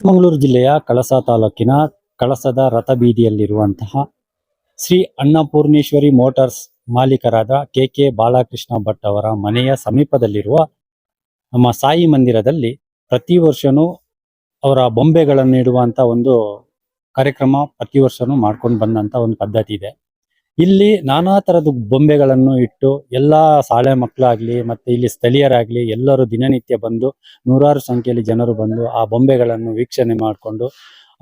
ಚಿಕ್ಕಮಗಳೂರು ಜಿಲ್ಲೆಯ ಕಳಸ ತಾಲೂಕಿನ ಕಳಸದ ರಥಬೀದಿಯಲ್ಲಿರುವಂತಹ ಶ್ರೀ ಅನ್ನಪೂರ್ಣೇಶ್ವರಿ ಮೋಟಾರ್ಸ್ ಮಾಲೀಕರಾದ ಕೆ ಬಾಲಕೃಷ್ಣ ಭಟ್ ಅವರ ಮನೆಯ ಸಮೀಪದಲ್ಲಿರುವ ನಮ್ಮ ಸಾಯಿ ಮಂದಿರದಲ್ಲಿ ಪ್ರತಿ ವರ್ಷನೂ ಅವರ ಬೊಂಬೆಗಳನ್ನು ಇಡುವಂತ ಒಂದು ಕಾರ್ಯಕ್ರಮ ಪ್ರತಿ ವರ್ಷನೂ ಮಾಡ್ಕೊಂಡು ಬಂದಂತ ಒಂದು ಪದ್ಧತಿ ಇದೆ. ಇಲ್ಲಿ ನಾನಾ ತರದ ಬೊಂಬೆಗಳನ್ನು ಇಟ್ಟು ಎಲ್ಲಾ ಶಾಲೆ ಮಕ್ಕಳಾಗ್ಲಿ ಮತ್ತೆ ಇಲ್ಲಿ ಸ್ಥಳೀಯರಾಗ್ಲಿ ಎಲ್ಲರೂ ದಿನನಿತ್ಯ ಬಂದು ನೂರಾರು ಸಂಖ್ಯೆಯಲ್ಲಿ ಜನರು ಬಂದು ಆ ಬೊಂಬೆಗಳನ್ನು ವೀಕ್ಷಣೆ ಮಾಡಿಕೊಂಡು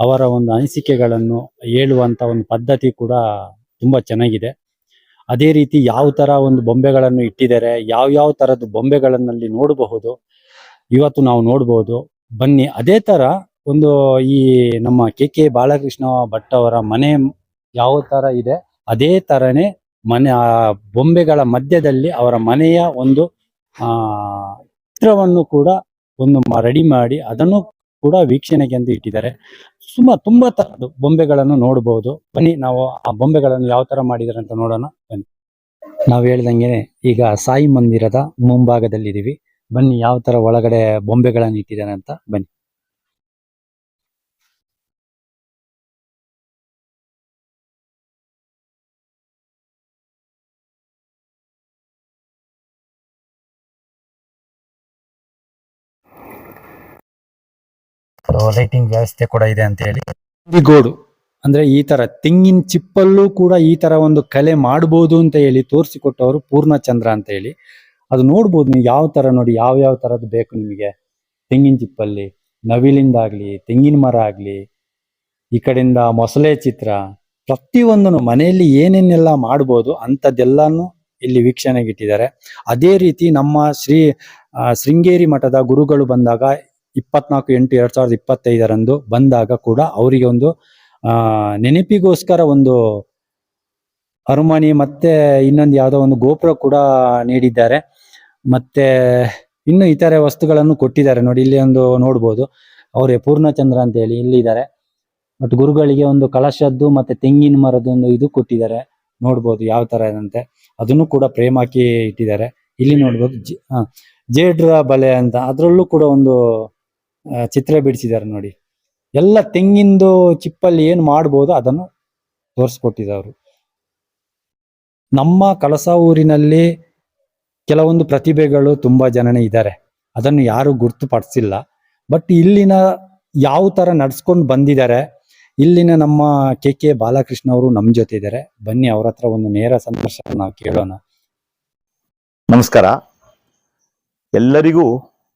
ಅವರ ಒಂದು ಅನಿಸಿಕೆಗಳನ್ನು ಹೇಳುವಂತ ಒಂದು ಪದ್ಧತಿ ಕೂಡ ತುಂಬಾ ಚೆನ್ನಾಗಿದೆ. ಅದೇ ರೀತಿ ಯಾವ ತರ ಒಂದು ಬೊಂಬೆಗಳನ್ನು ಇಟ್ಟಿದ್ದಾರೆ, ಯಾವ ತರದ ಬೊಂಬೆಗಳನ್ನಲ್ಲಿ ನೋಡಬಹುದು ಇವತ್ತು ನಾವು ನೋಡಬಹುದು. ಬನ್ನಿ ಅದೇ ತರ ಒಂದು ಈ ನಮ್ಮ ಕೆ ಬಾಲಕೃಷ್ಣ ಭಟ್ ಅವರ ಮನೆ ಯಾವ ತರ ಇದೆ ಅದೇ ತರನೇ ಮನೆ ಆ ಬೊಂಬೆಗಳ ಮಧ್ಯದಲ್ಲಿ ಅವರ ಮನೆಯ ಒಂದು ಚಿತ್ರವನ್ನು ಕೂಡ ಒಂದು ರೆಡಿ ಮಾಡಿ ಅದನ್ನು ಕೂಡ ವೀಕ್ಷಣೆಗೆ ಎಂದು ಇಟ್ಟಿದ್ದಾರೆ. ತುಂಬಾ ತರದ ಬೊಂಬೆಗಳನ್ನು ನೋಡಬಹುದು. ಬನ್ನಿ ನಾವು ಆ ಬೊಂಬೆಗಳನ್ನು ಯಾವ ತರ ಮಾಡಿದ್ದಾರೆ ಅಂತ ನೋಡೋಣ. ಬನ್ನಿ. ನಾವು ಹೇಳ್ದಂಗೆ ಈಗ ಸಾಯಿ ಮಂದಿರದ ಮುಂಭಾಗದಲ್ಲಿದ್ದೀವಿ. ಬನ್ನಿ ಯಾವ ತರ ಒಳಗಡೆ ಬೊಂಬೆಗಳನ್ನು ಇಟ್ಟಿದ್ದಾರೆ ಅಂತ ಬನ್ನಿ. ಲೈಟಿಂಗ್ ವ್ಯವಸ್ಥೆ ಕೂಡ ಇದೆ ಅಂತ ಹೇಳಿ. ಗೋಡು ಅಂದ್ರೆ ಈ ತರ ತೆಂಗಿನ ಚಿಪ್ಪಲ್ಲೂ ಕೂಡ ಈ ತರ ಒಂದು ಕಲೆ ಮಾಡಬಹುದು ಅಂತ ಹೇಳಿ ತೋರಿಸಿಕೊಟ್ಟವರು ಪೂರ್ಣಚಂದ್ರ ಅಂತ ಹೇಳಿ. ಅದು ನೋಡ್ಬೋದು ನೀವು ಯಾವ ತರ ನೋಡಿ, ಯಾವ ತರದ್ದು ಬೇಕು ನಿಮಗೆ. ತೆಂಗಿನ ಚಿಪ್ಪಲ್ಲಿ ನವಿಲಿಂದಾಗ್ಲಿ, ತೆಂಗಿನ ಮರ ಆಗ್ಲಿ, ಈ ಕಡೆಯಿಂದ ಮೊಸಳೆ ಚಿತ್ರ, ಪ್ರತಿಯೊಂದನ್ನು ಮನೆಯಲ್ಲಿ ಏನೇನೆಲ್ಲ ಮಾಡ್ಬೋದು ಅಂತದ್ದೆಲ್ಲಾನು ಇಲ್ಲಿ ವೀಕ್ಷಣೆಗೆ ಇಟ್ಟಿದ್ದಾರೆ. ಅದೇ ರೀತಿ ನಮ್ಮ ಶೃಂಗೇರಿ ಮಠದ ಗುರುಗಳು ಬಂದಾಗ 24/8/2025 ಬಂದಾಗ ಕೂಡ ಅವರಿಗೆ ಒಂದು ನೆನಪಿಗೋಸ್ಕರ ಒಂದು ಅರಮನೆ ಮತ್ತೆ ಇನ್ನೊಂದು ಯಾವುದೋ ಒಂದು ಗೋಪುರ ಕೂಡ ನೀಡಿದ್ದಾರೆ. ಮತ್ತೆ ಇನ್ನು ಇತರೆ ವಸ್ತುಗಳನ್ನು ಕೊಟ್ಟಿದ್ದಾರೆ ನೋಡಿ. ಇಲ್ಲಿ ಒಂದು ನೋಡ್ಬೋದು ಅವರೇ ಪೂರ್ಣಚಂದ್ರ ಅಂತ ಹೇಳಿ ಇಲ್ಲಿದ್ದಾರೆ. ಮತ್ತು ಗುರುಗಳಿಗೆ ಒಂದು ಕಳಶದ್ದು ಮತ್ತೆ ತೆಂಗಿನ ಮರದ ಒಂದು ಇದು ಕೊಟ್ಟಿದ್ದಾರೆ. ನೋಡ್ಬೋದು ಯಾವ ತರ ಇದಂತೆ. ಅದನ್ನು ಕೂಡ ಪ್ರೇಮ್ ಹಾಕಿ ಇಟ್ಟಿದ್ದಾರೆ. ಇಲ್ಲಿ ನೋಡ್ಬೋದು ಜೇಡ್ರ ಬಲೆ ಅಂತ ಅದ್ರಲ್ಲೂ ಕೂಡ ಒಂದು ಚಿತ್ರ ಬಿಡಿಸಿದ್ದಾರೆ ನೋಡಿ. ಎಲ್ಲ ತೆಂಗಿಂದು ಚಿಪ್ಪಲ್ಲಿ ಏನ್ ಮಾಡ್ಬೋದು ಅದನ್ನು ತೋರಿಸ್ಕೊಟ್ಟಿದ್ದಾರೆ. ನಮ್ಮ ಕಳಸ ಊರಿನಲ್ಲಿ ಕೆಲವೊಂದು ಪ್ರತಿಭೆಗಳು ತುಂಬಾ ಜನನೇ ಇದ್ದಾರೆ. ಅದನ್ನು ಯಾರು ಗುರುತುಪಡಿಸಿಲ್ಲ. ಬಟ್ ಇಲ್ಲಿನ ಯಾವ ತರ ನಡ್ಸ್ಕೊಂಡು ಬಂದಿದ್ದಾರೆ, ಇಲ್ಲಿನ ನಮ್ಮ ಕೆ ಬಾಲಕೃಷ್ಣ ಅವರು ನಮ್ ಜೊತೆ ಇದ್ದಾರೆ. ಬನ್ನಿ ಅವ್ರ ಹತ್ರ ಒಂದು ನೇರ ಸಂದರ್ಶನ ನಾವು ಕೇಳೋಣ. ನಮಸ್ಕಾರ ಎಲ್ಲರಿಗೂ.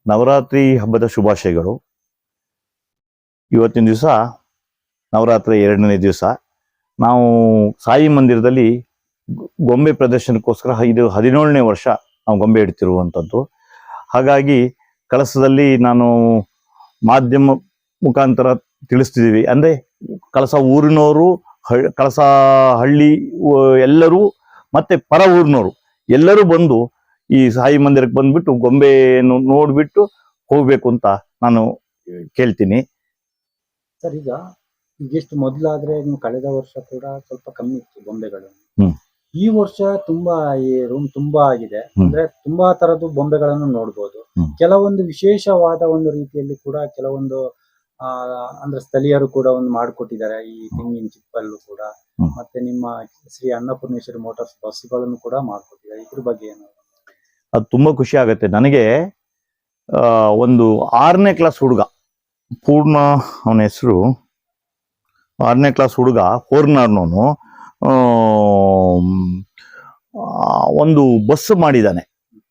ನವರಾತ್ರಿ ಹಬ್ಬದ ಶುಭಾಶಯಗಳು. ಇವತ್ತಿನ ದಿವಸ ನವರಾತ್ರಿ 2ನೇ ದಿವಸ. ನಾವು ಸಾಯಿ ಮಂದಿರದಲ್ಲಿ ಗೊಂಬೆ ಪ್ರದರ್ಶನಕ್ಕೋಸ್ಕರ ಇದು 17ನೇ ವರ್ಷ ನಾವು ಗೊಂಬೆ ಇಡ್ತಿರುವಂಥದ್ದು. ಹಾಗಾಗಿ ಕಳಸದಲ್ಲಿ ನಾನು ಮಾಧ್ಯಮ ಮುಖಾಂತರ ತಿಳಿಸ್ತಿದ್ದೀವಿ. ಅಂದ್ರೆ ಕಳಸ ಊರಿನವರು, ಕಳಸ ಹಳ್ಳಿ ಎಲ್ಲರೂ ಮತ್ತೆ ಪರ ಊರಿನವರು ಎಲ್ಲರೂ ಬಂದು ಈ ಸಾಯಿ ಮಂದಿರಕ್ಕೆ ಬಂದ್ಬಿಟ್ಟು ಗೊಂಬೆಯನ್ನು ನೋಡ್ಬಿಟ್ಟು ಹೋಗ್ಬೇಕು ಅಂತ ನಾನು ಕೇಳ್ತೀನಿ. ಸರ್, ಈಗ ಈಗೆಷ್ಟು ಮೊದಲಾದ್ರೆ ನೀವು ಕಳೆದ ವರ್ಷ ಕೂಡ ಸ್ವಲ್ಪ ಕಮ್ಮಿ ಇತ್ತು ಬೊಂಬೆಗಳು. ಈ ವರ್ಷ ತುಂಬಾ ಈ ರೂಮ್ ತುಂಬಾ ಆಗಿದೆ. ಅಂದ್ರೆ ತುಂಬಾ ತರದ್ದು ಬೊಂಬೆಗಳನ್ನು ನೋಡ್ಬೋದು. ಕೆಲವೊಂದು ವಿಶೇಷವಾದ ಒಂದು ರೀತಿಯಲ್ಲಿ ಕೂಡ ಕೆಲವೊಂದು ಅಂದ್ರೆ ಸ್ಥಳೀಯರು ಕೂಡ ಒಂದು ಮಾಡಿಕೊಟ್ಟಿದ್ದಾರೆ. ಈ ತೆಂಗಿನ ಚಿಪ್ಪಲ್ಲೂ ಕೂಡ ಮತ್ತೆ ನಿಮ್ಮ ಶ್ರೀ ಅನ್ನಪೂರ್ಣೇಶ್ವರಿ ಮೋಟಾರ್ಸ್ ಬಸ್ಗಳನ್ನು ಕೂಡ ಮಾಡ್ಕೊಟ್ಟಿದ್ದಾರೆ. ಇದ್ರ ಬಗ್ಗೆ ಏನು? ಅದು ತುಂಬಾ ಖುಷಿ ಆಗತ್ತೆ ನನಗೆ. ಒಂದು 6ನೇ ಕ್ಲಾಸ್ ಹುಡುಗ, ಪೂರ್ಣ ಅವನ ಹೆಸರು, 6ನೇ ಕ್ಲಾಸ್ ಹುಡುಗ ಫೋರ್ನರ್ನವನು ಒಂದು ಬಸ್ ಮಾಡಿದ್ದಾನೆ.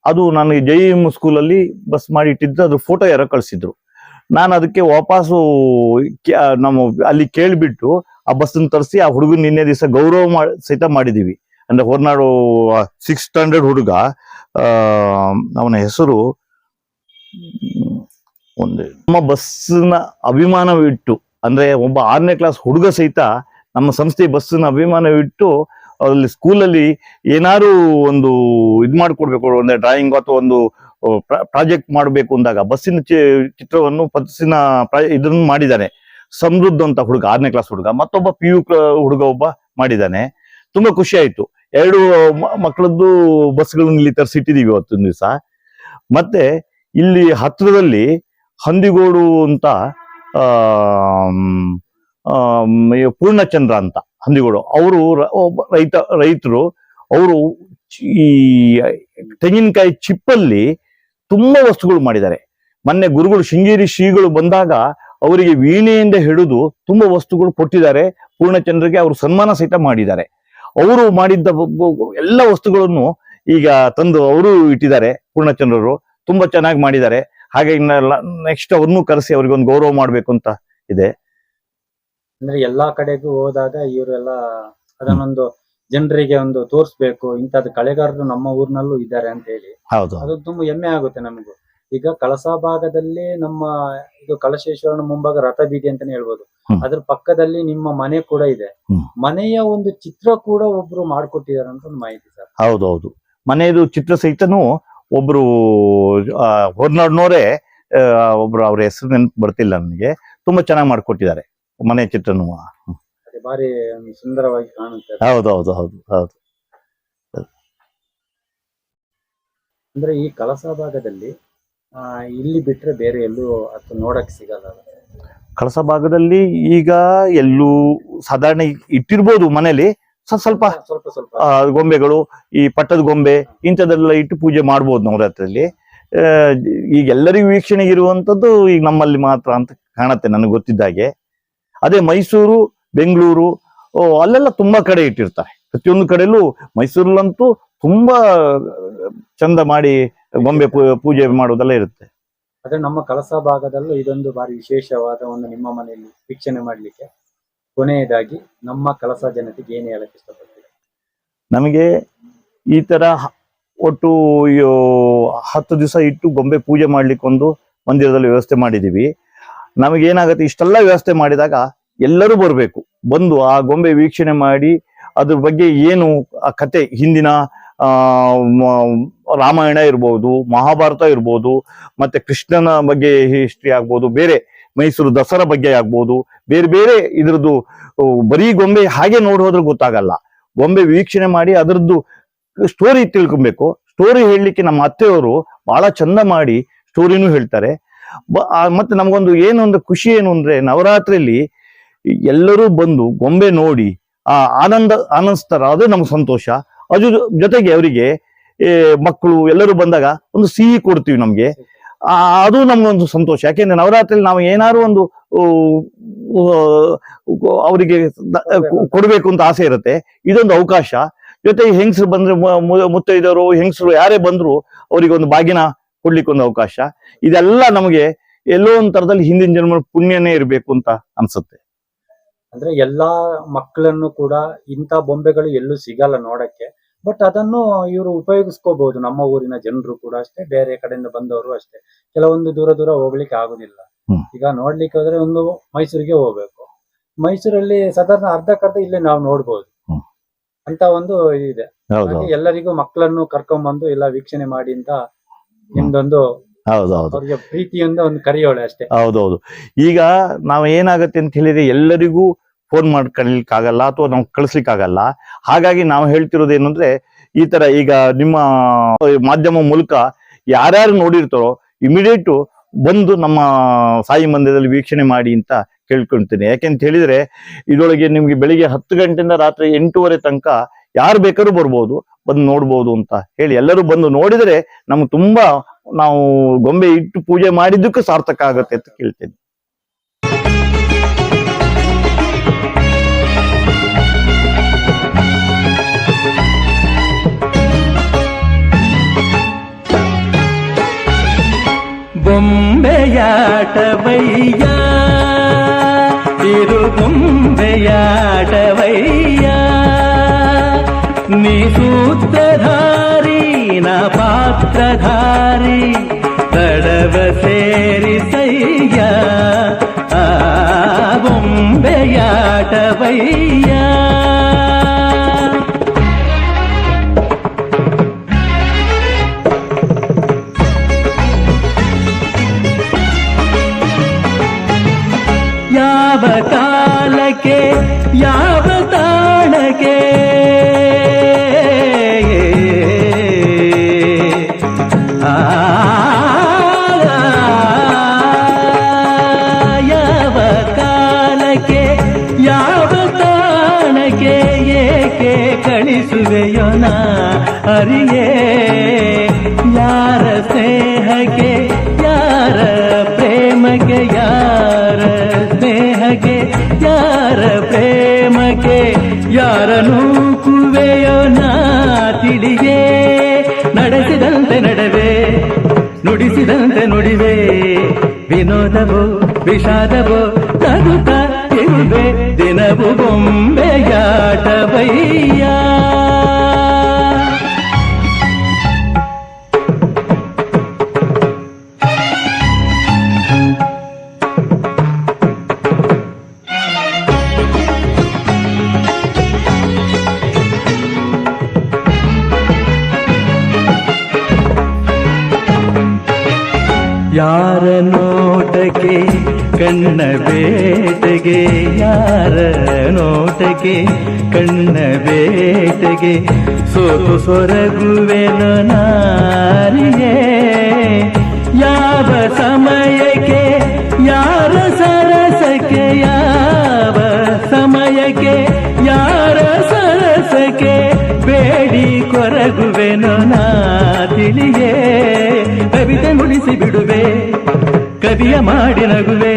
ಅದು ನನಗೆ JM ಸ್ಕೂಲಲ್ಲಿ ಬಸ್ ಮಾಡಿ ಇಟ್ಟಿದ್ದು. ಅದ್ರ ಫೋಟೋ ಯಾರೋ ಕಳಿಸಿದ್ರು. ನಾನು ಅದಕ್ಕೆ ವಾಪಸ್ಸು ನಾವು ಅಲ್ಲಿ ಕೇಳಿಬಿಟ್ಟು ಆ ಬಸ್ಸನ್ನು ತರಿಸಿ ಆ ಹುಡುಗನ ನಿನ್ನೆ ದಿವಸ ಗೌರವ ಸಹಿತ ಮಾಡಿದೀವಿ. ಅಂದ್ರೆ ಹೊರನಾಡು 6th ಸ್ಟ್ಯಾಂಡರ್ಡ್ ಹುಡುಗ, ಅವನ ಹೆಸರು ನಮ್ಮ ಬಸ್ಸಿನ ಅಭಿಮಾನವಿಟ್ಟು, ಅಂದ್ರೆ ಒಬ್ಬ 6ನೇ ಕ್ಲಾಸ್ ಹುಡುಗ ಸಹಿತ ನಮ್ಮ ಸಂಸ್ಥೆ ಬಸ್ಸಿನ ಅಭಿಮಾನವಿಟ್ಟು ಅಲ್ಲಿ ಸ್ಕೂಲಲ್ಲಿ ಏನಾದ್ರು ಒಂದು ಇದು ಮಾಡ್ಕೊಡ್ಬೇಕು, ಒಂದು ಡ್ರಾಯಿಂಗ್ ಅಥವಾ ಒಂದು ಪ್ರಾಜೆಕ್ಟ್ ಮಾಡಬೇಕು ಅಂದಾಗ ಬಸ್ಸಿನ ಚಿತ್ರವನ್ನು ಬಸ್ಸಿನ ಇದನ್ನು ಮಾಡಿದ್ದಾನೆ. ಸಮೃದ್ಧ ಅಂತ ಹುಡುಗ, 6ನೇ ಕ್ಲಾಸ್ ಹುಡುಗ. ಮತ್ತೊಬ್ಬ PU ಹುಡುಗ ಒಬ್ಬ ಮಾಡಿದ್ದಾನೆ. ತುಂಬಾ ಖುಷಿ ಆಯ್ತು. 2 ಮಕ್ಕಳದ್ದು ಬಸ್ಗಳನ್ನ ಇಲ್ಲಿ ತರಿಸಿಟ್ಟಿದೀವಿ ಇವತ್ತೊಂದು ದಿವಸ. ಮತ್ತೆ ಇಲ್ಲಿ ಹತ್ರದಲ್ಲಿ ಹಂದಿಗೋಡು ಅಂತ ಪೂರ್ಣಚಂದ್ರ ಅಂತ ಹಂದಿಗೋಡು, ಅವರು ಒಬ್ಬ ರೈತರು. ಅವರು ಈ ತೆಂಗಿನಕಾಯಿ ಚಿಪ್ಪಲ್ಲಿ ತುಂಬಾ ವಸ್ತುಗಳು ಮಾಡಿದ್ದಾರೆ. ಮೊನ್ನೆ ಗುರುಗಳು ಶೃಂಗೇರಿ ಶ್ರೀಗಳು ಬಂದಾಗ ಅವರಿಗೆ ವೀಣೆಯಿಂದ ಹಿಡಿದು ತುಂಬಾ ವಸ್ತುಗಳು ಕೊಟ್ಟಿದ್ದಾರೆ. ಪೂರ್ಣಚಂದ್ರಗೆ ಅವರು ಸನ್ಮಾನ ಸಹಿತ ಮಾಡಿದ್ದಾರೆ. ಅವರು ಮಾಡಿದ್ದ ಎಲ್ಲ ವಸ್ತುಗಳನ್ನು ಈಗ ತಂದು ಅವರು ಇಟ್ಟಿದ್ದಾರೆ. ಪೂರ್ಣಚಂದ್ರರು ತುಂಬಾ ಚೆನ್ನಾಗಿ ಮಾಡಿದ್ದಾರೆ. ಹಾಗೆ ನೆಕ್ಸ್ಟ್ ಅವ್ರನ್ನೂ ಕರೆಸಿ ಅವ್ರಿಗೆ ಒಂದು ಗೌರವ ಮಾಡ್ಬೇಕು ಅಂತ ಇದೆ. ಅಂದ್ರೆ ಎಲ್ಲಾ ಕಡೆಗೂ ಹೋದಾಗ ಇವರೆಲ್ಲ ಅದನ್ನೊಂದು ಜನರಿಗೆ ಒಂದು ತೋರಿಸ್ಬೇಕು, ಇಂಥದ್ದು ಕಳೆಗಾರರು ನಮ್ಮ ಊರಿನಲ್ಲೂ ಇದ್ದಾರೆ ಅಂತ ಹೇಳಿ. ಹೌದು, ಅದು ತುಂಬಾ ಹೆಮ್ಮೆ ಆಗುತ್ತೆ ನಮಗೂ. ಈಗ ಕಳಸಾ ಭಾಗದಲ್ಲಿ ನಮ್ಮ ಇದು ಕಳಶೇಶ್ವರನ ಮುಂಭಾಗ ರಥ ಬೀದಿ ಅಂತಾನೆ ಹೇಳ್ಬೋದು. ಅದ್ರ ಪಕ್ಕದಲ್ಲಿ ನಿಮ್ಮ ಮನೆ ಕೂಡ ಇದೆ. ಮನೆಯ ಒಂದು ಚಿತ್ರ ಕೂಡ ಒಬ್ರು ಮಾಡ್ಕೊಟ್ಟಿದ್ದಾರೆ ಅಂತ ಒಂದು ಮಾಹಿತಿ ಸರ್. ಹೌದೌದು, ಮನೆಯದು ಚಿತ್ರ ಸಹಿತನೂ ಒಬ್ರು ಹೊರನಾಡ್ನವರೇ, ಒಬ್ರು ಅವ್ರ ಹೆಸರು ನೆನಪು ಬರ್ತಿಲ್ಲ ನನಗೆ, ತುಂಬಾ ಚೆನ್ನಾಗಿ ಮಾಡ್ಕೊಟ್ಟಿದ್ದಾರೆ ಮನೆ ಚಿತ್ರನು. ಬಾರಿ ಸುಂದರವಾಗಿ ಕಾಣುತ್ತೆ. ಹೌದೌದು ಹೌದು ಹೌದು. ಅಂದ್ರೆ ಈ ಕಳಸಾ ಭಾಗದಲ್ಲಿ ಇಲ್ಲಿ ಬಿಟ್ರೆ ಬೇರೆ ಎಲ್ಲೂ ಅದು ನೋಡಕ್ ಸಿಗಲ್ಲ. ಕಳಸಾ ಭಾಗದಲ್ಲಿ ಈಗ ಎಲ್ಲೂ ಸಾಧಾರಣ ಇಟ್ಟಿರ್ಬೋದು ಮನೇಲಿ, ಸ್ವಲ್ಪ ಗೊಂಬೆಗಳು, ಈ ಪಟ್ಟದ ಗೊಂಬೆ ಇಂಥದ್ದೆಲ್ಲ ಇಟ್ಟು ಪೂಜೆ ಮಾಡ್ಬೋದು ನವರಾತ್ರಿಯಲ್ಲಿ. ಈಗ ಎಲ್ಲರಿಗೂ ವೀಕ್ಷಣೆಗೆ ಇರುವಂತದ್ದು ಈಗ ನಮ್ಮಲ್ಲಿ ಮಾತ್ರ ಅಂತ ಕಾಣತ್ತೆ ನನಗೆ ಗೊತ್ತಿದ್ದಾಗೆ. ಅದೇ ಮೈಸೂರು, ಬೆಂಗಳೂರು ಅಲ್ಲೆಲ್ಲ ತುಂಬಾ ಕಡೆ ಇಟ್ಟಿರ್ತಾರೆ. ಪ್ರತಿಯೊಂದು ಕಡೆಯಲ್ಲೂ ಮೈಸೂರಲ್ಲಂತೂ ತುಂಬಾ ಚಂದ ಮಾಡಿ ಗೊಂಬೆ ಪೂಜೆ ಮಾಡೋದೆಲ್ಲ ಇರುತ್ತೆ. ಅದೇ ನಮ್ಮ ಕಳಸಾ ಭಾಗದಲ್ಲೂ ಇದೊಂದು ಬಾರಿ ವಿಶೇಷವಾದ ಒಂದು ನಿಮ್ಮ ಮನೆಯಲ್ಲಿ ವೀಕ್ಷಣೆ ಮಾಡ್ಲಿಕ್ಕೆ. ಕೊನೆಯದಾಗಿ ನಮ್ಮ ಕಳಸಾ ಜನತೆಗೆ ಏನು ಹೇಳಕ್ ಇಷ್ಟಪಡ್ತೀವಿ? ನಮಗೆ ಈ ತರ ಒಟ್ಟು 10 ದಿವಸ ಇಟ್ಟು ಗೊಂಬೆ ಪೂಜೆ ಮಾಡ್ಲಿಕ್ಕೆ ಒಂದು ಮಂದಿರದಲ್ಲಿ ವ್ಯವಸ್ಥೆ ಮಾಡಿದೀವಿ. ನಮಗೇನಾಗತ್ತೆ, ಇಷ್ಟೆಲ್ಲ ವ್ಯವಸ್ಥೆ ಮಾಡಿದಾಗ ಎಲ್ಲರೂ ಬರಬೇಕು, ಬಂದು ಆ ಗೊಂಬೆ ವೀಕ್ಷಣೆ ಮಾಡಿ ಅದ್ರ ಬಗ್ಗೆ ಏನು ಆ ಕತೆ, ಹಿಂದಿನ ರಾಮಾಯಣ ಇರ್ಬೋದು, ಮಹಾಭಾರತ ಇರ್ಬೋದು, ಮತ್ತೆ ಕೃಷ್ಣನ ಬಗ್ಗೆ ಹಿಸ್ಟ್ರಿ ಆಗ್ಬೋದು, ಬೇರೆ ಮೈಸೂರು ದಸರಾ ಬಗ್ಗೆ ಆಗ್ಬೋದು, ಬೇರೆ ಬೇರೆ ಇದ್ರದ್ದು ಬರೀ ಗೊಂಬೆ ಹಾಗೆ ನೋಡಿ ಹೋದ್ರೆ ಗೊತ್ತಾಗಲ್ಲ. ಗೊಂಬೆ ವೀಕ್ಷಣೆ ಮಾಡಿ ಅದರದ್ದು ಸ್ಟೋರಿ ತಿಳ್ಕೊಬೇಕು. ಸ್ಟೋರಿ ಹೇಳಲಿಕ್ಕೆ ನಮ್ಮ ಅತ್ತೆಯವರು ಬಹಳ ಚಂದ ಮಾಡಿ ಸ್ಟೋರಿನೂ ಹೇಳ್ತಾರೆ. ಮತ್ತೆ ನಮಗೊಂದು ಏನು ಅಂದ್ರೆ ಖುಷಿ ಏನು ಅಂದ್ರೆ, ನವರಾತ್ರಿಯಲ್ಲಿ ಎಲ್ಲರೂ ಬಂದು ಗೊಂಬೆ ನೋಡಿ ಆನಂದಿಸ್ತಾರ, ಅದೇ ನಮ್ಗೆ ಸಂತೋಷ. ಅದ್ರ ಜೊತೆಗೆ ಅವರಿಗೆ ಮಕ್ಕಳು ಎಲ್ಲರೂ ಬಂದಾಗ ಒಂದು ಸಿಹಿ ಕೊಡ್ತೀವಿ ನಮ್ಗೆ, ಅದು ನಮ್ಗೊಂದು ಸಂತೋಷ. ಯಾಕೆಂದ್ರೆ ನವರಾತ್ರಿಯಲ್ಲಿ ನಾವು ಏನಾದ್ರು ಒಂದು ಅವರಿಗೆ ಕೊಡ್ಬೇಕು ಅಂತ ಆಸೆ ಇರುತ್ತೆ. ಇದೊಂದು ಅವಕಾಶ. ಜೊತೆಗೆ ಹೆಂಗಸರು ಬಂದ್ರೆ, ಮುತ್ತೈದವರು ಹೆಂಗಸರು ಯಾರೇ ಬಂದ್ರು ಅವರಿಗೆ ಒಂದು ಬಾಗಿನ ಕೊಡ್ಲಿಕ್ಕೆ ಒಂದು ಅವಕಾಶ. ಇದೆಲ್ಲ ನಮಗೆ ಎಲ್ಲೋ ಒಂದ್ ತರದಲ್ಲಿ ಹಿಂದಿನ ಜನ್ಮ ಪುಣ್ಯನೇ ಇರ್ಬೇಕು ಅಂತ ಅನ್ಸುತ್ತೆ. ಅಂದ್ರೆ ಎಲ್ಲಾ ಮಕ್ಕಳನ್ನು ಕೂಡ ಇಂಥ ಬೊಂಬೆಗಳು ಎಲ್ಲೂ ಸಿಗಲ್ಲ ನೋಡಕ್ಕೆ. ಬಟ್ ಅದನ್ನು ಇವರು ಉಪಯೋಗಿಸ್ಕೋಬಹುದು. ನಮ್ಮ ಊರಿನ ಜನರು ಕೂಡ ಅಷ್ಟೇ, ಬೇರೆ ಕಡೆಯಿಂದ ಬಂದವರು ಅಷ್ಟೇ. ಕೆಲವೊಂದು ದೂರ ಹೋಗ್ಲಿಕ್ಕೆ ಆಗುದಿಲ್ಲ. ಈಗ ನೋಡ್ಲಿಕ್ಕೆ ಹೋದ್ರೆ ಒಂದು ಮೈಸೂರಿಗೆ ಹೋಗ್ಬೇಕು. ಮೈಸೂರಲ್ಲಿ ಸಾಧಾರಣ ಅರ್ಧಕ್ಕರ್ಧ ಇಲ್ಲೇ ನಾವು ನೋಡ್ಬೋದು ಅಂತ ಒಂದು ಇದೆ. ಎಲ್ಲರಿಗೂ ಮಕ್ಕಳನ್ನು ಕರ್ಕೊಂಡ್ಬಂದು ಎಲ್ಲ ವೀಕ್ಷಣೆ ಮಾಡಿ ಅಂತ ನಿಮ್ದೊಂದು ಅವ್ರಿಗೆ ಪ್ರೀತಿಯಿಂದ ಒಂದು ಕರೆಯೋಳೆ ಅಷ್ಟೇ. ಹೌದೌದು. ಈಗ ನಾವ್ ಏನಾಗತ್ತೆ ಅಂತ ಹೇಳಿದ್ರೆ, ಎಲ್ಲರಿಗೂ ಫೋನ್ ಮಾಡ್ಕೊಳ್ಳಿಕ್ಕಾಗಲ್ಲ ಅಥವಾ ನಾವು ಕಳಿಸ್ಲಿಕ್ಕಾಗಲ್ಲ. ಹಾಗಾಗಿ ನಾವು ಹೇಳ್ತಿರೋದೇನು ಅಂದ್ರೆ, ಈ ತರ ಈಗ ನಿಮ್ಮ ಮಾಧ್ಯಮ ಮೂಲಕ ಯಾರ್ಯಾರು ನೋಡಿರ್ತಾರೋ ಇಮಿಡಿಯೇಟ್ ಬಂದು ನಮ್ಮ ಸಾಯಿ ಮಂದಿರದಲ್ಲಿ ವೀಕ್ಷಣೆ ಮಾಡಿ ಅಂತ ಕೇಳ್ಕೊಳ್ತೀನಿ. ಯಾಕೆಂತ ಹೇಳಿದ್ರೆ, ಇದರೊಳಗೆ ನಿಮ್ಗೆ ಬೆಳಿಗ್ಗೆ 10 ಗಂಟೆಯಿಂದ ರಾತ್ರಿ 8:30 ತನಕ ಯಾರು ಬೇಕಾದ್ರೂ ಬರ್ಬೋದು, ಬಂದು ನೋಡ್ಬೋದು ಅಂತ ಹೇಳಿ ಎಲ್ಲರೂ ಬಂದು ನೋಡಿದ್ರೆ ನಮ್ಗೆ ತುಂಬಾ, ನಾವು ಗೊಂಬೆ ಇಟ್ಟು ಪೂಜೆ ಮಾಡಿದ್ದಕ್ಕೂ ಸಾರ್ಥಕ ಆಗತ್ತೆ ಅಂತ ಕೇಳ್ತೇನೆ. ಬೊಂಬೆಯಾಟವಯ್ಯ ತಿರು ಬೊಂಬೆಯಾಟವಯ್ಯ, ನೀ ಸೂತ್ರಧಾರಿ ನ ಪಾತ್ರಧಾರಿ, ತಡವ ಸೇರಿಸಯ್ಯ ಆ ಬೊಂಬೆಯಾಟವಯ್ಯ. ಯಾವ ಕಾಲಕ್ಕೆ ಯಾವ ತಾಣಕ್ಕೆ ಯಾವ ಯಾವ ತಾಣಕ್ಕೆ ಏಕೆ ಕಳಿಸುವೆಯೋ ನಾ ಅರಿಯೇ. ಯಾರ ಸ್ನೇಹಕ್ಕೆ ಯಾರ ಪ್ರೇಮಕ್ಕೆ, ಯಾರ ಸ್ನೇಹಕ್ಕೆ ಯಾರ ಪ್ರೇಮಕ್ಕೆ, ಯಾರನು ಕುವೆಯೋ ನಾ ತಿಳಿಯೇ. ನಡೆಸಿದಂತೆ ನಡವೆ, ನುಡಿಸಿದಂತೆ ನುಡಿವೆ, ವಿನೋದವೋ ವಿಷಾದವೋ ನಗುತ್ತ ಇರುವೆ, ದಿನವು ಬೊಂಬೆಯಾಟವಯ್ಯ. ಯಾರ ನೋಟಕ್ಕೆ ಕಣ್ಣ ಬೇಟೆಗೆ, ಯಾರ ನೋಟಕ್ಕೆ ಕಣ್ಣ ಬೇಟೆಗೆ, ಸೋತು ಸೊರಗುವೆನು ನಾರಿಯೇ. ಯಾವ ಸಮಯಕ್ಕೆ ಯಾರ ಸರಸಕ್ಕೆ, ಯಾವ ಸಮಯಕ್ಕೆ ಯಾರ ಸರಸಕ್ಕೆ, ಬೇಡಿ ಕೊರಗುವೆನು ನಾ ತಿಳಿಯೇ. ಕವಿತೆ ನುಡಿಸಿ ಬಿಡುವೆ, ಕವಿಯ ಮಾಡಿ ನಗುವೆ,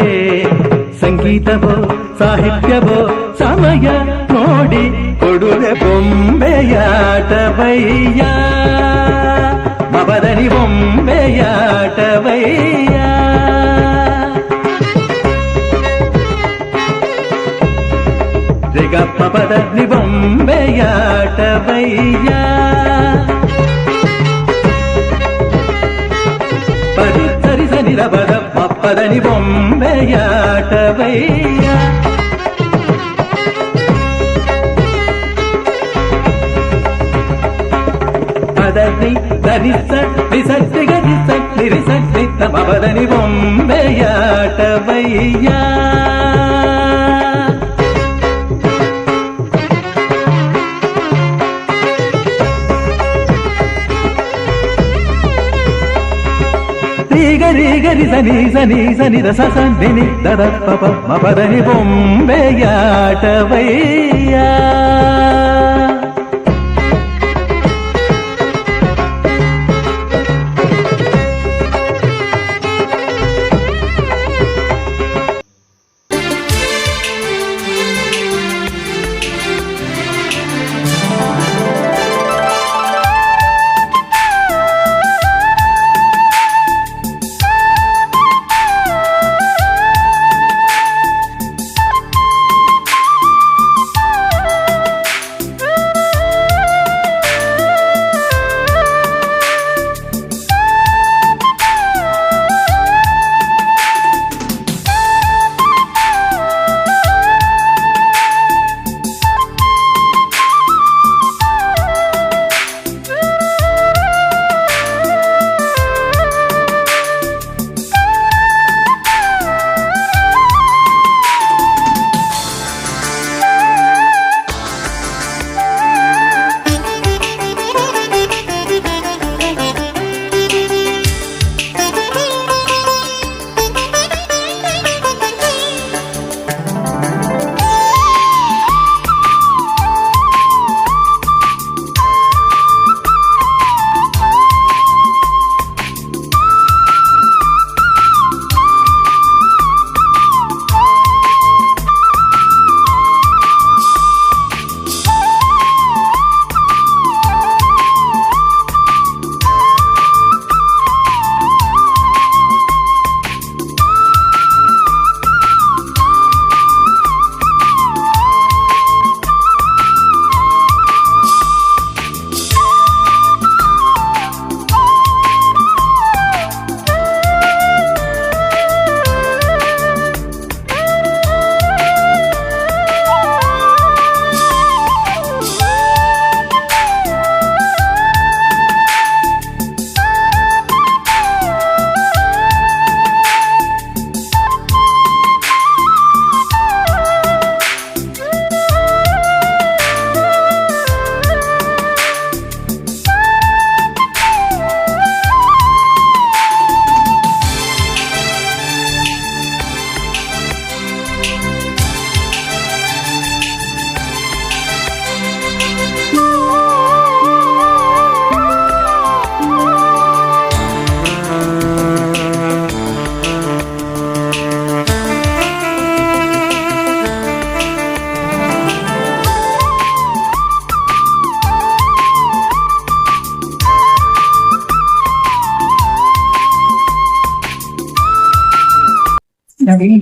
ಸಂಗೀತವೋ ಸಾಹಿತ್ಯವೋ ಸಮಯ ನೋಡಿ ಕೊಡುವೆ ಬೊಂಬೆಯಾಟವಯ್ಯ. ಮಬದನಿ ಬೊಂಬೆಯಾಟವಯ್ಯ. ರಿಗ ಪಬದನಿ ಬೊಂಬೆಯಾಟವಯ್ಯ. ಪರಿ ಸರಿ ಸರಿ ರಬದ ಪಪ್ಪದನಿ ಬೊಂಬೆಯಾಟವಯ್ಯ. ಪದನಿ ಧರಿಸ ನಿಸಟ್ಟಿ ಗರಿಸ ನಿರಿಸಟ್ಟಿ ತಮಬದನಿ ಬೊಂಬೆಯಾಟವಯ್ಯ. ಗರಿ ಗರಿ ಸನಿ ಸನಿ ಸನಿ ದ ಸ ನಿ ದದ ಪಪ ಮಪದನಿ ಬೊಂಬೆಯಾಟವಯ್ಯ.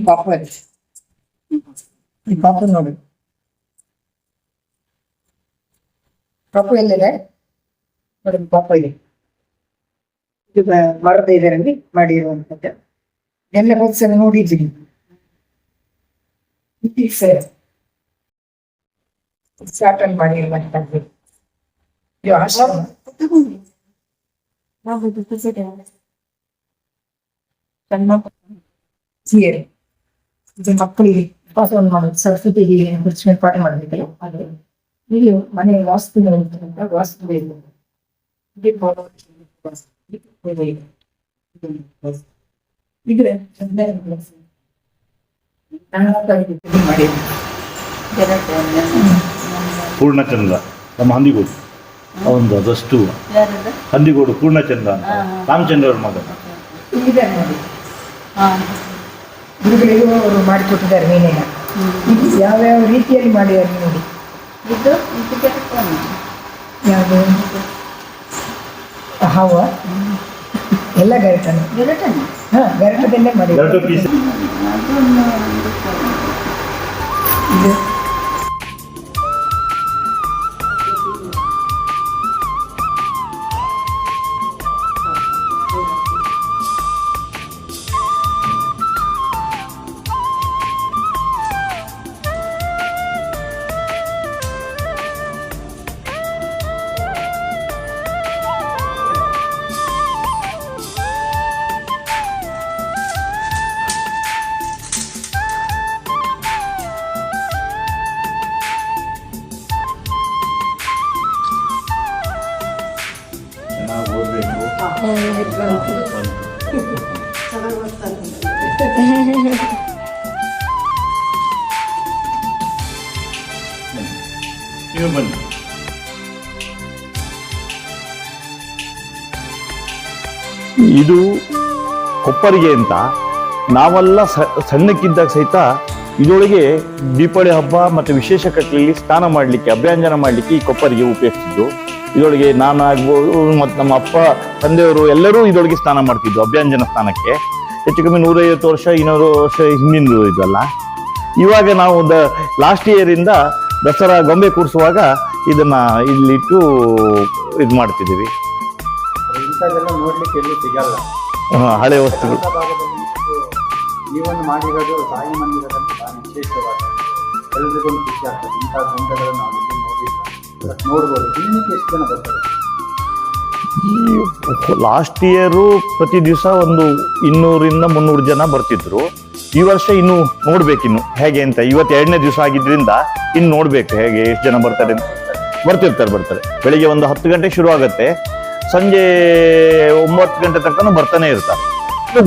ಪಾಪ ಈ ಪಾಪ ನೋಡಿ ಪಾಪು ಎಲ್ಲಿದೆ ನೋಡಿ ಪಾಪ ಇದೆ ಇದು ಮರದ ಇದರಲ್ಲಿ ಮಾಡಿರುವಂತದ್ದು ಎಲ್ಲ ಹೋದ್ಸಲ ನೋಡಿದ್ದೀನಿ ಸ್ಟಾರ್ಟ್ ಮಾಡಿರುವಂತದ್ದು ಇದು ಆಶ್ರಮ ಸೀರೆ ಇದು ಮಕ್ಕಳಿಗೆ ಉಪವಾಸವನ್ನು ಮಾಡೋದು ಸರಸ್ವತಿಗೆ ಕೃಷ್ಣ ಪಾಠ ಮಾಡಬೇಕಲ್ಲ ಅದು ಇಲ್ಲಿ ಮನೆ ವಾಸ್ತು ವಾಸ್ತು ಇದ್ರೆ ಪೂರ್ಣಚಂದ್ರ ನಮ್ಮ ಹಂದಿಗೋಡು ಅವನು ಅದಷ್ಟು ಹಂದಿಗೋಡು ಪೂರ್ಣಚಂದ್ರ ಅಂತ ರಾಮಚಂದ್ರ ಅವ್ರ ಮಗ. ಇಲ್ಲಿದ್ದಾರೆ ನೋಡಿ ಗುರುಗಳಿಗೂ ಅವರು ಮಾಡಿಕೊಟ್ಟಿದ್ದಾರೆ ಮೀನಿನ ಯಾವ್ಯಾವ ರೀತಿಯಲ್ಲಿ ಮಾಡಿದ್ದಾರೆ ನೋಡಿ ಇದು ಯಾವುದು ಹಾವ ಎಲ್ಲ ಗರಟನೆ ಹಾ ಗರಟದಲ್ಲೇ ಮಾಡಿ ಎರಡು ಪೀಸ್ ಇದು ನೀವು ಬನ್ನಿ. ಇದು ಕೊಪ್ಪರಿಗೆ ಅಂತ ನಾವೆಲ್ಲ ಸಣ್ಣಕ್ಕಿದ್ದಾಗ ಸಹಿತ ಇದರೊಳಗೆ ದೀಪಾವಳಿ ಹಬ್ಬ ಮತ್ತು ವಿಶೇಷ ಕಟ್ಟಲೆಯಲ್ಲಿ ಸ್ನಾನ ಮಾಡಲಿಕ್ಕೆ ಅಭ್ಯಂಜನ ಮಾಡಲಿಕ್ಕೆ ಈ ಕೊಪ್ಪರಿಗೆ ಉಪಯೋಗಿಸಿದ್ದು. ಇದರೊಳಗೆ ನಾನು ಆಗ್ಬೋದು ಮತ್ತು ನಮ್ಮ ಅಪ್ಪ ತಂದೆಯವರು ಎಲ್ಲರೂ ಇದರೊಳಗೆ ಸ್ನಾನ ಮಾಡ್ತಿದ್ದು ಅಭ್ಯಂಜನ ಸ್ನಾನಕ್ಕೆ. ಹೆಚ್ಚು ಕಮ್ಮಿ 150 ವರ್ಷ 200 ವರ್ಷ ಹಿಂದಿಂದು ಇದಲ್ಲ. ಇವಾಗ ನಾವು ಲಾಸ್ಟ್ ಇಯರಿಂದ ದಸರಾ ಗೊಂಬೆ ಕೂರಿಸುವಾಗ ಇದನ್ನ ಇಲ್ಲಿಟ್ಟು ಇದು ಮಾಡ್ತಿದ್ದೀವಿ. ಇಂಥದ್ದೆಲ್ಲ ನೋಡ್ಲಿಕ್ಕೆ ಎಲ್ಲೂ ಸಿಗಲ್ಲ. ಹಳೆ ವಸ್ತುಗಳು ನೀವನ್ನು ಮಾಡಿರೋದು ತಾಯಿ ಮಂದಿರದಲ್ಲಿ ಬಹಳ ವಿಶೇಷವಾದ ಎಲ್ಲರಿಗೊಂದು ಖುಷಿ ಆಗ್ತದೆ. ಇಂಥ ಗೊಂಬೆಗಳನ್ನು ನಾವು ಇಲ್ಲಿ ನೋಡಿಲ್ಲ, ನೋಡ್ಬೋದು. ದಿನಕ್ಕೆ ಎಷ್ಟು ಜನ ಬರ್ತಾರೆ? ಲಾಸ್ಟ್ ಇಯರು ಪ್ರತಿ ದಿವಸ ಒಂದು 200ರಿಂದ 300 ಜನ ಬರ್ತಿದ್ರು. ಈ ವರ್ಷ ಇನ್ನು ನೋಡ್ಬೇಕಿನ್ನು ಹೇಗೆ ಅಂತ. ಇವತ್ತು 2ನೇ ದಿವಸ ಆಗಿದ್ರಿಂದ ಇನ್ನು ನೋಡ್ಬೇಕು ಹೇಗೆ ಎಷ್ಟು ಜನ ಬರ್ತಾರೆ ಅಂತ. ಬರ್ತಾರೆ. ಬೆಳಿಗ್ಗೆ ಒಂದು 10 ಗಂಟೆ ಶುರು ಆಗುತ್ತೆ, ಸಂಜೆ 9 ಗಂಟೆ ತನಕ ಬರ್ತಾನೆ ಇರ್ತಾರೆ.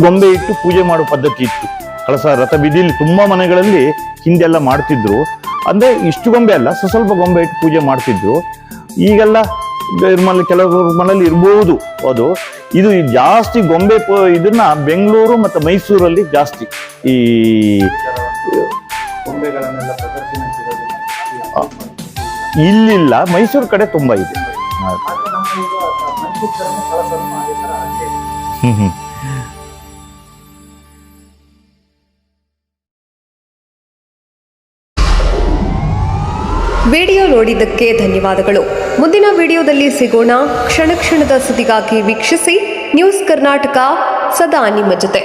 ಗೊಂಬೆ ಇಟ್ಟು ಪೂಜೆ ಮಾಡೋ ಪದ್ಧತಿ ಇತ್ತು. ಕಳಸ ರಥ ಬೀದಿಲಿ ತುಂಬಾ ಮನೆಗಳಲ್ಲಿ ಹಿಂದೆಲ್ಲ ಮಾಡ್ತಿದ್ರು. ಅಂದ್ರೆ ಇಷ್ಟು ಗೊಂಬೆ ಅಲ್ಲ, ಸ್ವಲ್ಪ ಗೊಂಬೆ ಇಟ್ಟು ಪೂಜೆ ಮಾಡ್ತಿದ್ರು. ಈಗೆಲ್ಲ ಕೆಲವರು ಮನೇಲಿ ಇರ್ಬೋದು ಅದು. ಇದು ಜಾಸ್ತಿ ಗೊಂಬೆ ಇದನ್ನ ಬೆಂಗಳೂರು ಮತ್ತು ಮೈಸೂರಲ್ಲಿ ಜಾಸ್ತಿ ಈ ಗೊಂಬೆಗಳನ್ನೆಲ್ಲ ಪ್ರದರ್ಶನ ಇಲ್ಲಿಲ್ಲ, ಮೈಸೂರು ಕಡೆ ತುಂಬಾ ಇದೆ. ವಿಡಿಯೋ ನೋಡಿದ್ದಕ್ಕೆ ಧನ್ಯವಾದಗಳು. ಮುಂದಿನ ವಿಡಿಯೋದಲ್ಲಿ ಸಿಗೋಣ. ಕ್ಷಣ ಕ್ಷಣದ ಸುದ್ದಿಗಾಗಿ ವೀಕ್ಷಿಸಿ ನ್ಯೂಸ್ ಕರ್ನಾಟಕ, ಸದಾ ನಿಮ್ಮ ಜೊತೆ.